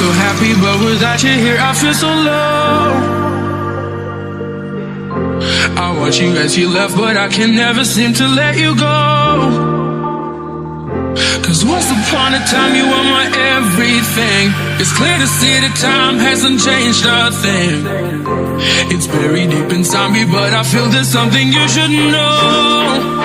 so happy, but without you here I feel so low. I watch you as you left, but I can never seem to let you go. Cause once upon a time you were my everything. It's clear to see that time hasn't changed a thing. It's buried deep inside me, but I feel there's something you should know.